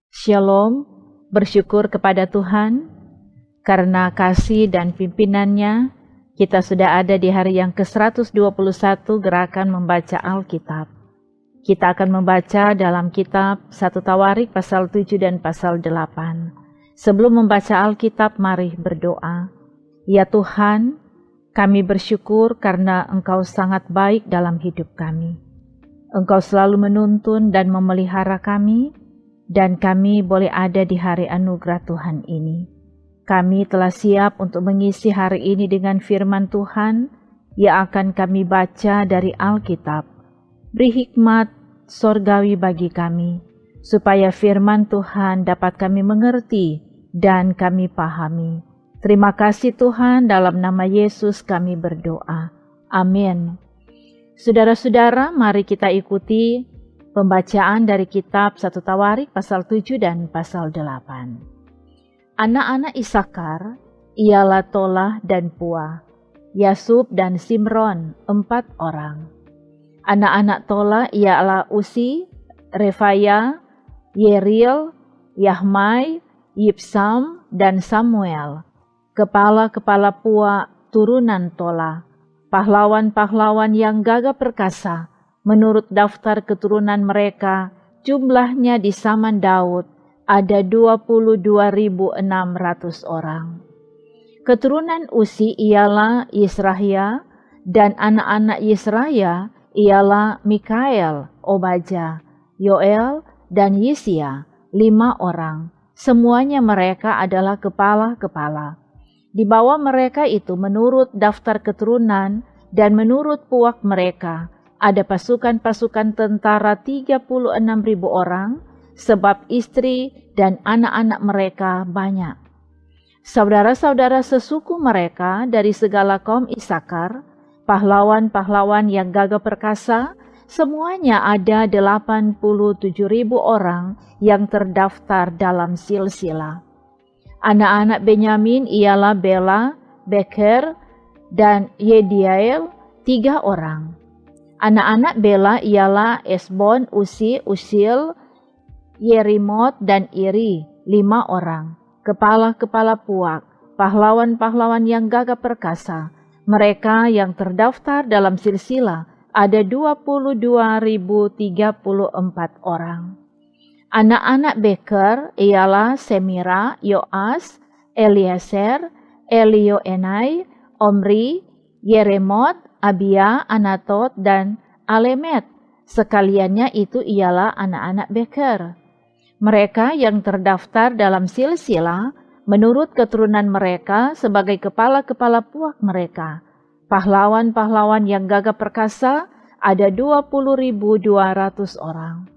Shalom, bersyukur kepada Tuhan, karena kasih dan pimpinannya, kita sudah ada di hari yang ke-121 gerakan membaca Alkitab. Kita akan membaca dalam kitab 1 Tawarik pasal 7 dan pasal 8. Sebelum membaca Alkitab, mari berdoa. Ya Tuhan, kami bersyukur karena Engkau sangat baik dalam hidup kami. Engkau selalu menuntun dan memelihara kami, dan kami boleh ada di hari anugerah Tuhan ini. Kami telah siap untuk mengisi hari ini dengan firman Tuhan yang akan kami baca dari Alkitab. Beri hikmat sorgawi bagi kami, supaya firman Tuhan dapat kami mengerti dan kami pahami. Terima kasih Tuhan, dalam nama Yesus kami berdoa. Amin. Saudara-saudara, mari kita ikuti pembacaan dari kitab 1 Tawarik pasal 7 dan pasal 8. Anak-anak Isakar ialah Tola dan Pua, Yasub dan Simron, 4 orang. Anak-anak Tola ialah Usi, Refaya, Yeril, Yahmai, Yipsam, dan Samuel. Kepala-kepala Pua turunan Tola, pahlawan-pahlawan yang gagah perkasa. Menurut daftar keturunan mereka, jumlahnya di zaman Daud ada 22.600 orang. Keturunan Usi ialah Yisrahya, dan anak-anak Yisrahya ialah Mikael, Obaja, Yoel, dan Yisya, 5 orang. Semuanya mereka adalah kepala-kepala. Di bawah mereka itu menurut daftar keturunan dan menurut puak mereka, ada pasukan-pasukan tentara 36.000 orang, sebab istri dan anak-anak mereka banyak. Saudara-saudara sesuku mereka dari segala kaum Isakar, pahlawan-pahlawan yang gagah perkasa, semuanya ada 87.000 orang yang terdaftar dalam silsilah. Anak-anak Benyamin ialah Bela, Beker, dan Yediael, 3 orang. Anak-anak Bela ialah Esbon, Usi, Usil, Yerimot, dan Iri, 5 orang. Kepala-kepala puak, pahlawan-pahlawan yang gagah perkasa. Mereka yang terdaftar dalam silsilah ada 22.034 orang. Anak-anak Beker ialah Semira, Yoas, Eliezer, Elioenai, Omri, Yeremot, Abia, Anatot, dan Alemet. Sekaliannya itu ialah anak-anak Beker. Mereka yang terdaftar dalam silsilah menurut keturunan mereka sebagai kepala-kepala puak mereka. Pahlawan-pahlawan yang gagah perkasa ada 20.200 orang.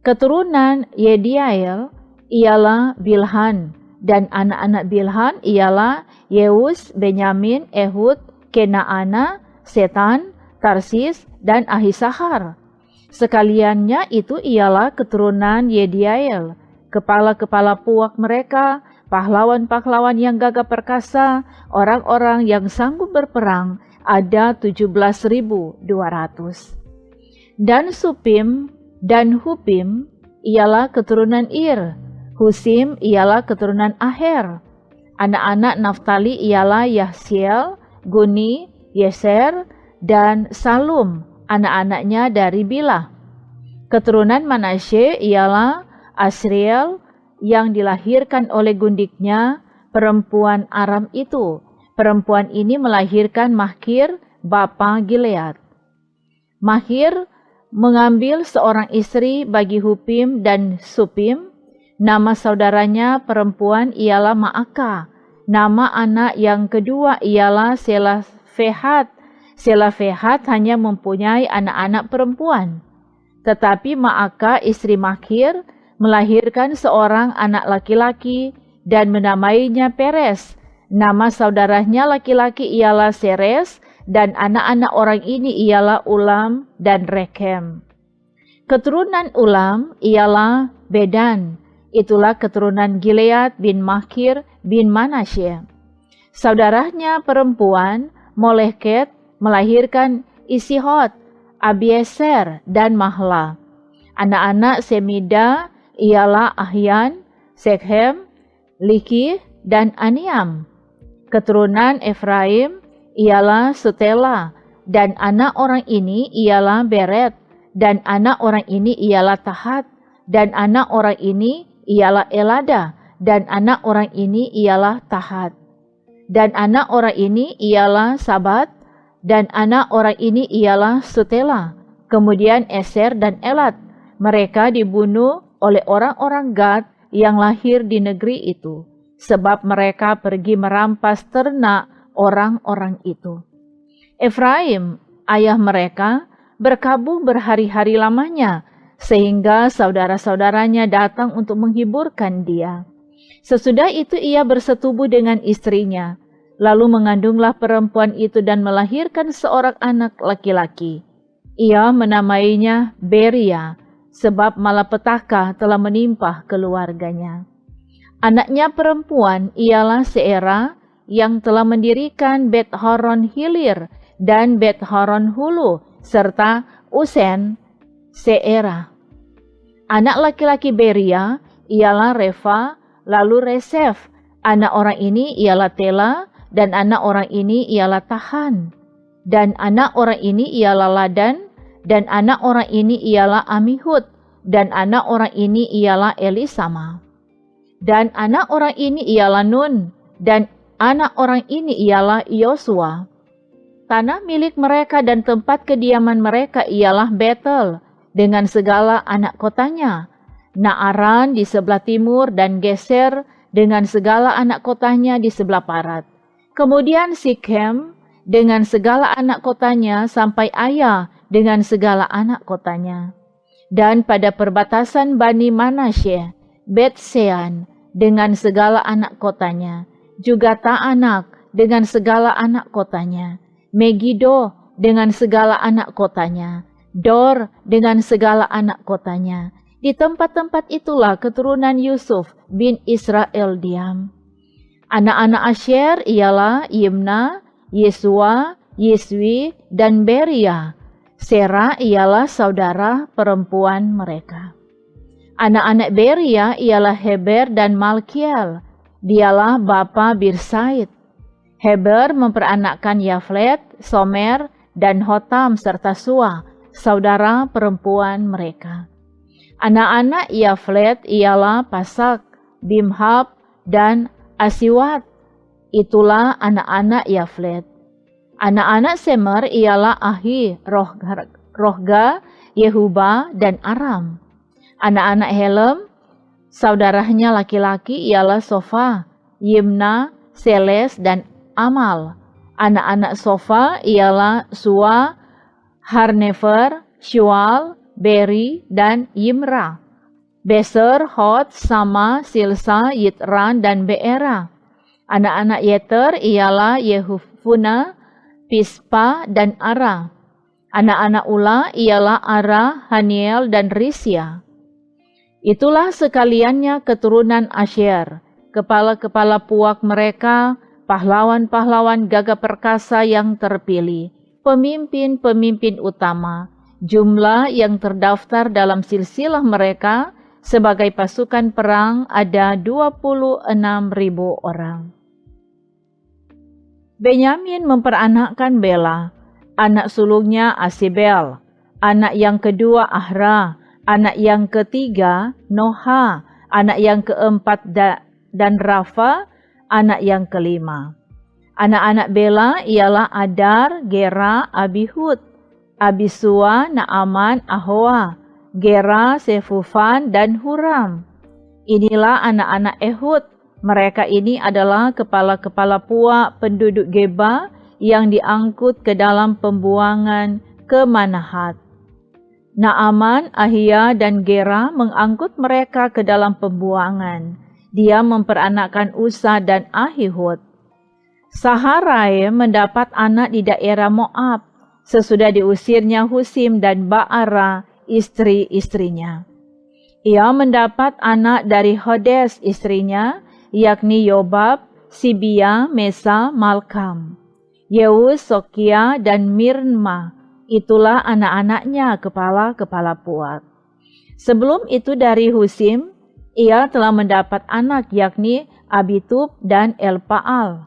Keturunan Yediael ialah Bilhan, dan anak-anak Bilhan ialah Yeus, Benyamin, Ehud, Kenaana, Setan, Tarsis, dan Ahisahar. Sekaliannya itu ialah keturunan Yediael, kepala-kepala puak mereka, pahlawan-pahlawan yang gagah perkasa, orang-orang yang sanggup berperang, ada 17.200. Dan Supim dan Hupim ialah keturunan Ir, Husim ialah keturunan Aher. Anak-anak Naftali ialah Yahsiel, Guni, Yeser, dan Salum, anak-anaknya dari Bilah. Keturunan Manasye ialah Asriel, yang dilahirkan oleh gundiknya, perempuan Aram itu. Perempuan ini melahirkan Mahkir, bapa Gilead. Mahkir mengambil seorang istri bagi Hupim dan Supim. Nama saudaranya perempuan ialah Maaka. Nama anak yang kedua ialah Selafehat. Selafehat hanya mempunyai anak-anak perempuan. Tetapi Maaka istri Mahkir melahirkan seorang anak laki-laki dan menamainya Peres. Nama saudaranya laki-laki ialah Seres, dan anak-anak orang ini ialah Ulam dan Rekem. Keturunan Ulam ialah Bedan. Itulah keturunan Gilead bin Mahkir bin Manasye. Saudaranya perempuan, Moleket, melahirkan Isihot, Abieser, dan Mahla. Anak-anak Semida ialah Ahyan, Sekhem, Likih, dan Aniam. Keturunan Efraim ialah Sutela, dan anak orang ini ialah Beret, dan anak orang ini ialah Tahat, dan anak orang ini ialah Elada, dan anak orang ini ialah Tahat. Dan anak orang ini ialah Sabat, dan anak orang ini ialah Sutela. Kemudian Eser dan Elat, mereka dibunuh oleh orang-orang Gad yang lahir di negeri itu, sebab mereka pergi merampas ternak orang-orang itu. Efraim, ayah mereka, berkabung berhari-hari lamanya, sehingga saudara-saudaranya datang untuk menghiburkan dia. Sesudah itu ia bersetubuh dengan istrinya, lalu mengandunglah perempuan itu dan melahirkan seorang anak laki-laki. Ia menamainya Beria, sebab malapetaka telah menimpa keluarganya. Anaknya perempuan ialah Seera, yang telah mendirikan Bet Horon Hilir dan Bet Horon Hulu, serta Usen Seera. Anak laki-laki Beria ialah Refa, lalu Resef. Anak orang ini ialah Tela, dan anak orang ini ialah Tahan. Dan anak orang ini ialah Ladan, dan anak orang ini ialah Amihud, dan anak orang ini ialah Elisama. Dan anak orang ini ialah Nun, dan anak orang ini ialah Yosua. Tanah milik mereka dan tempat kediaman mereka ialah Betel, dengan segala anak kotanya, Naaran di sebelah timur, dan Geser dengan segala anak kotanya di sebelah barat. Kemudian Sikhem dengan segala anak kotanya sampai Aya dengan segala anak kotanya. Dan pada perbatasan Bani Manasye, Bet-Sean dengan segala anak kotanya, juga Ta'anak dengan segala anak kotanya, Megiddo dengan segala anak kotanya, Dor dengan segala anak kotanya. Di tempat-tempat itulah keturunan Yusuf bin Israel diam. Anak-anak Asher ialah Yimna, Yesua, Yeswi, dan Beria. Sera ialah saudara perempuan mereka. Anak-anak Beria ialah Heber dan Malkiel. Dialah bapa Birsaid. Heber memperanakkan Yaflet, Somer, dan Hotam serta Sua, saudara perempuan mereka. Anak-anak Yaflet ialah Pasak, Bimhab, dan Asiwat. Itulah anak-anak Yaflet. Anak-anak Semer ialah Ahi, Rohga, Yehuba, dan Aram. Anak-anak Helem, saudaranya laki-laki ialah Sofa, Yimna, Seles, dan Amal. Anak-anak Sofa ialah Sua, Harnefer, Shual, Beri, dan Yimra. Beser, Hot, Sama, Silsa, Yitran, dan Beera. Anak-anak Yeter ialah Yehufuna, Pispa, dan Ara. Anak-anak Ula ialah Ara, Haniel, dan Risya. Itulah sekaliannya keturunan Asher, kepala-kepala puak mereka, pahlawan-pahlawan gagah perkasa yang terpilih, pemimpin-pemimpin utama, jumlah yang terdaftar dalam silsilah mereka sebagai pasukan perang ada 26.000 orang. Benyamin memperanakkan Bela, anak sulungnya Asibel, anak yang kedua Ahra, anak yang ketiga Noha, anak yang keempat dan Rafa, anak yang kelima. Anak-anak Bela ialah Adar, Gera, Abihud, Abisua, Naaman, Ahoa, Gera, Sefufan, dan Huram. Inilah anak-anak Ehud. Mereka ini adalah kepala-kepala puak penduduk Geba yang diangkut ke dalam pembuangan ke Manahat. Naaman, Ahia, dan Gera mengangkut mereka ke dalam pembuangan. Dia memperanakkan Usa dan Ahihud. Saharai mendapat anak di daerah Moab, sesudah diusirnya Husim dan Baara, istri-istrinya. Ia mendapat anak dari Hodes istrinya, yakni Yobab, Sibia, Mesa, Malkam. Yeus, Sokia, dan Mirma, itulah anak-anaknya kepala-kepala puak. Sebelum itu dari Husim, ia telah mendapat anak yakni Abitub dan Elpaal.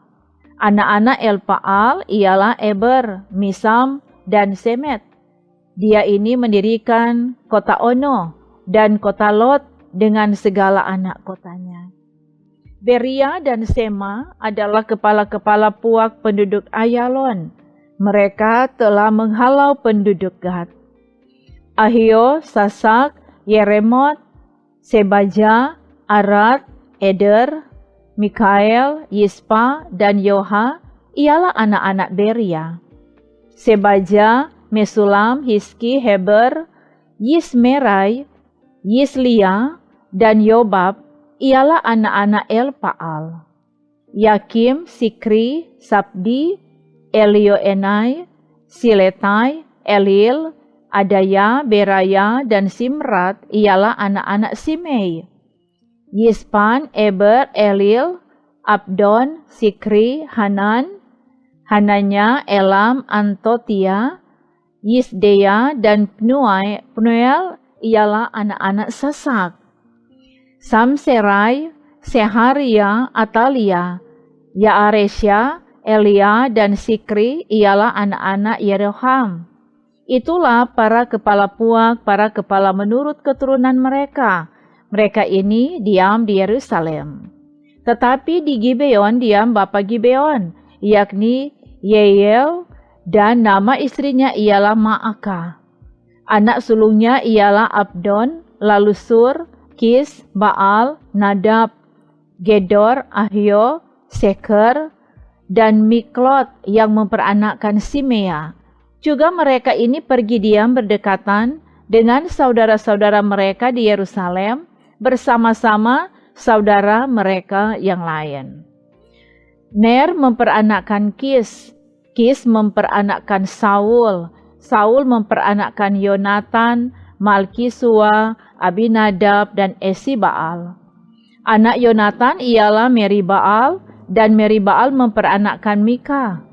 Anak-anak Elpaal ialah Eber, Misam, dan Semet. Dia ini mendirikan kota Ono dan kota Lot dengan segala anak kotanya. Beria dan Sema adalah kepala-kepala puak penduduk Ayalon. Mereka telah menghalau penduduk Gad. Ahio, Sasak, Yeremot, Sebaja, Arad, Eder, Mikael, Yispa, dan Yoha ialah anak-anak Beria. Sebaja, Mesulam, Hiski, Heber, Yismerai, Yislia, dan Yobab ialah anak-anak Elpaal. Yakim, Sikri, Sabdi, Elioenai, Siletai, Elil, Adaya, Beraya, dan Simrat ialah anak-anak Simei. Yispan, Eber, Elil, Abdon, Sikri, Hanan, Hananya, Elam, Antotia, Yisdeya, dan Pnuel ialah anak-anak Sasak. Samserai, Seharia, Atalia, Yaaresya, Elia, dan Sikri ialah anak-anak Yeroham. Itulah para kepala puak, para kepala menurut keturunan mereka. Mereka ini diam di Yerusalem. Tetapi di Gibeon diam bapa Gibeon, yakni Yeiel, dan nama istrinya ialah Maaka. Anak sulungnya ialah Abdon, lalu Sur, Kis, Baal, Nadab, Gedor, Ahio, Seker, dan Miklot yang memperanakkan Simea. Juga mereka ini pergi diam berdekatan dengan saudara-saudara mereka di Yerusalem bersama-sama saudara mereka yang lain. Ner memperanakkan Kis, Kis memperanakkan Saul, Saul memperanakkan Yonatan, Malkisua, Abinadab, dan Esibaal. Anak Yonatan ialah Meribaal, dan Meribaal memperanakkan Mika.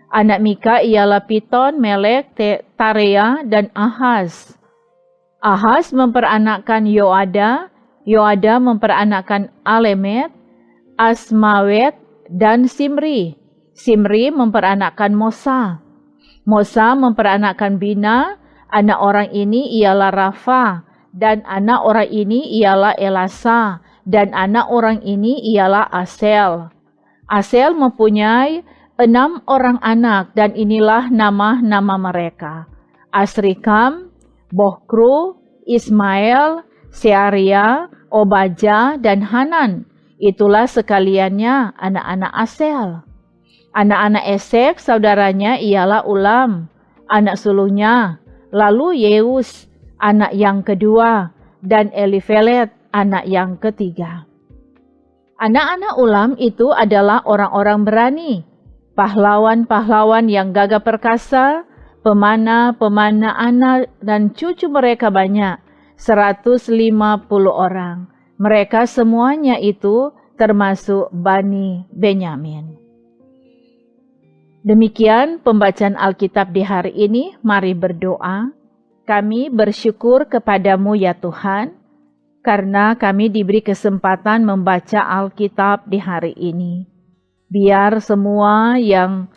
Anak Mika ialah Piton, Melek, Tarea, dan Ahaz. Ahaz memperanakkan Yoada, Yoada memperanakkan Alemet, Asmawet, dan Simri. Simri memperanakkan Mosa. Mosa memperanakkan Bina. Anak orang ini ialah Rafa, dan anak orang ini ialah Elasa, dan anak orang ini ialah Asel. Asel mempunyai 6 orang anak, dan inilah nama-nama mereka: Asrikam, Bohkru, Ismail, Searia, Obaja, dan Hanan. Itulah sekaliannya anak-anak Asel. Anak-anak Esek saudaranya ialah Ulam, anak sulungnya, lalu Yeus, anak yang kedua, dan Elifelet, anak yang ketiga. Anak-anak Ulam itu adalah orang-orang berani, pahlawan-pahlawan yang gagah perkasa, pemana-pemana anak dan cucu mereka banyak, 150 orang. Mereka semuanya itu termasuk Bani Benyamin. Demikian pembacaan Alkitab di hari ini. Mari berdoa. Kami bersyukur kepadamu ya Tuhan, karena kami diberi kesempatan membaca Alkitab di hari ini. Biar semua yang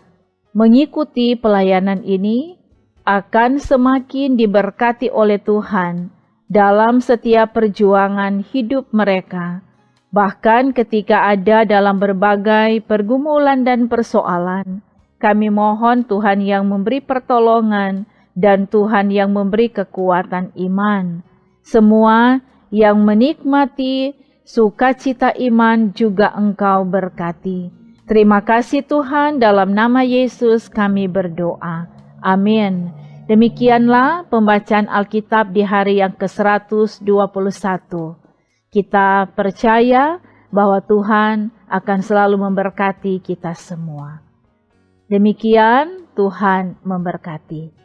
mengikuti pelayanan ini akan semakin diberkati oleh Tuhan dalam setiap perjuangan hidup mereka, bahkan ketika ada dalam berbagai pergumulan dan persoalan. Kami mohon Tuhan yang memberi pertolongan dan Tuhan yang memberi kekuatan iman. Semua yang menikmati sukacita iman juga Engkau berkati. Terima kasih Tuhan, dalam nama Yesus kami berdoa. Amin. Demikianlah pembacaan Alkitab di hari yang ke-121. Kita percaya bahwa Tuhan akan selalu memberkati kita semua. Demikian, Tuhan memberkati.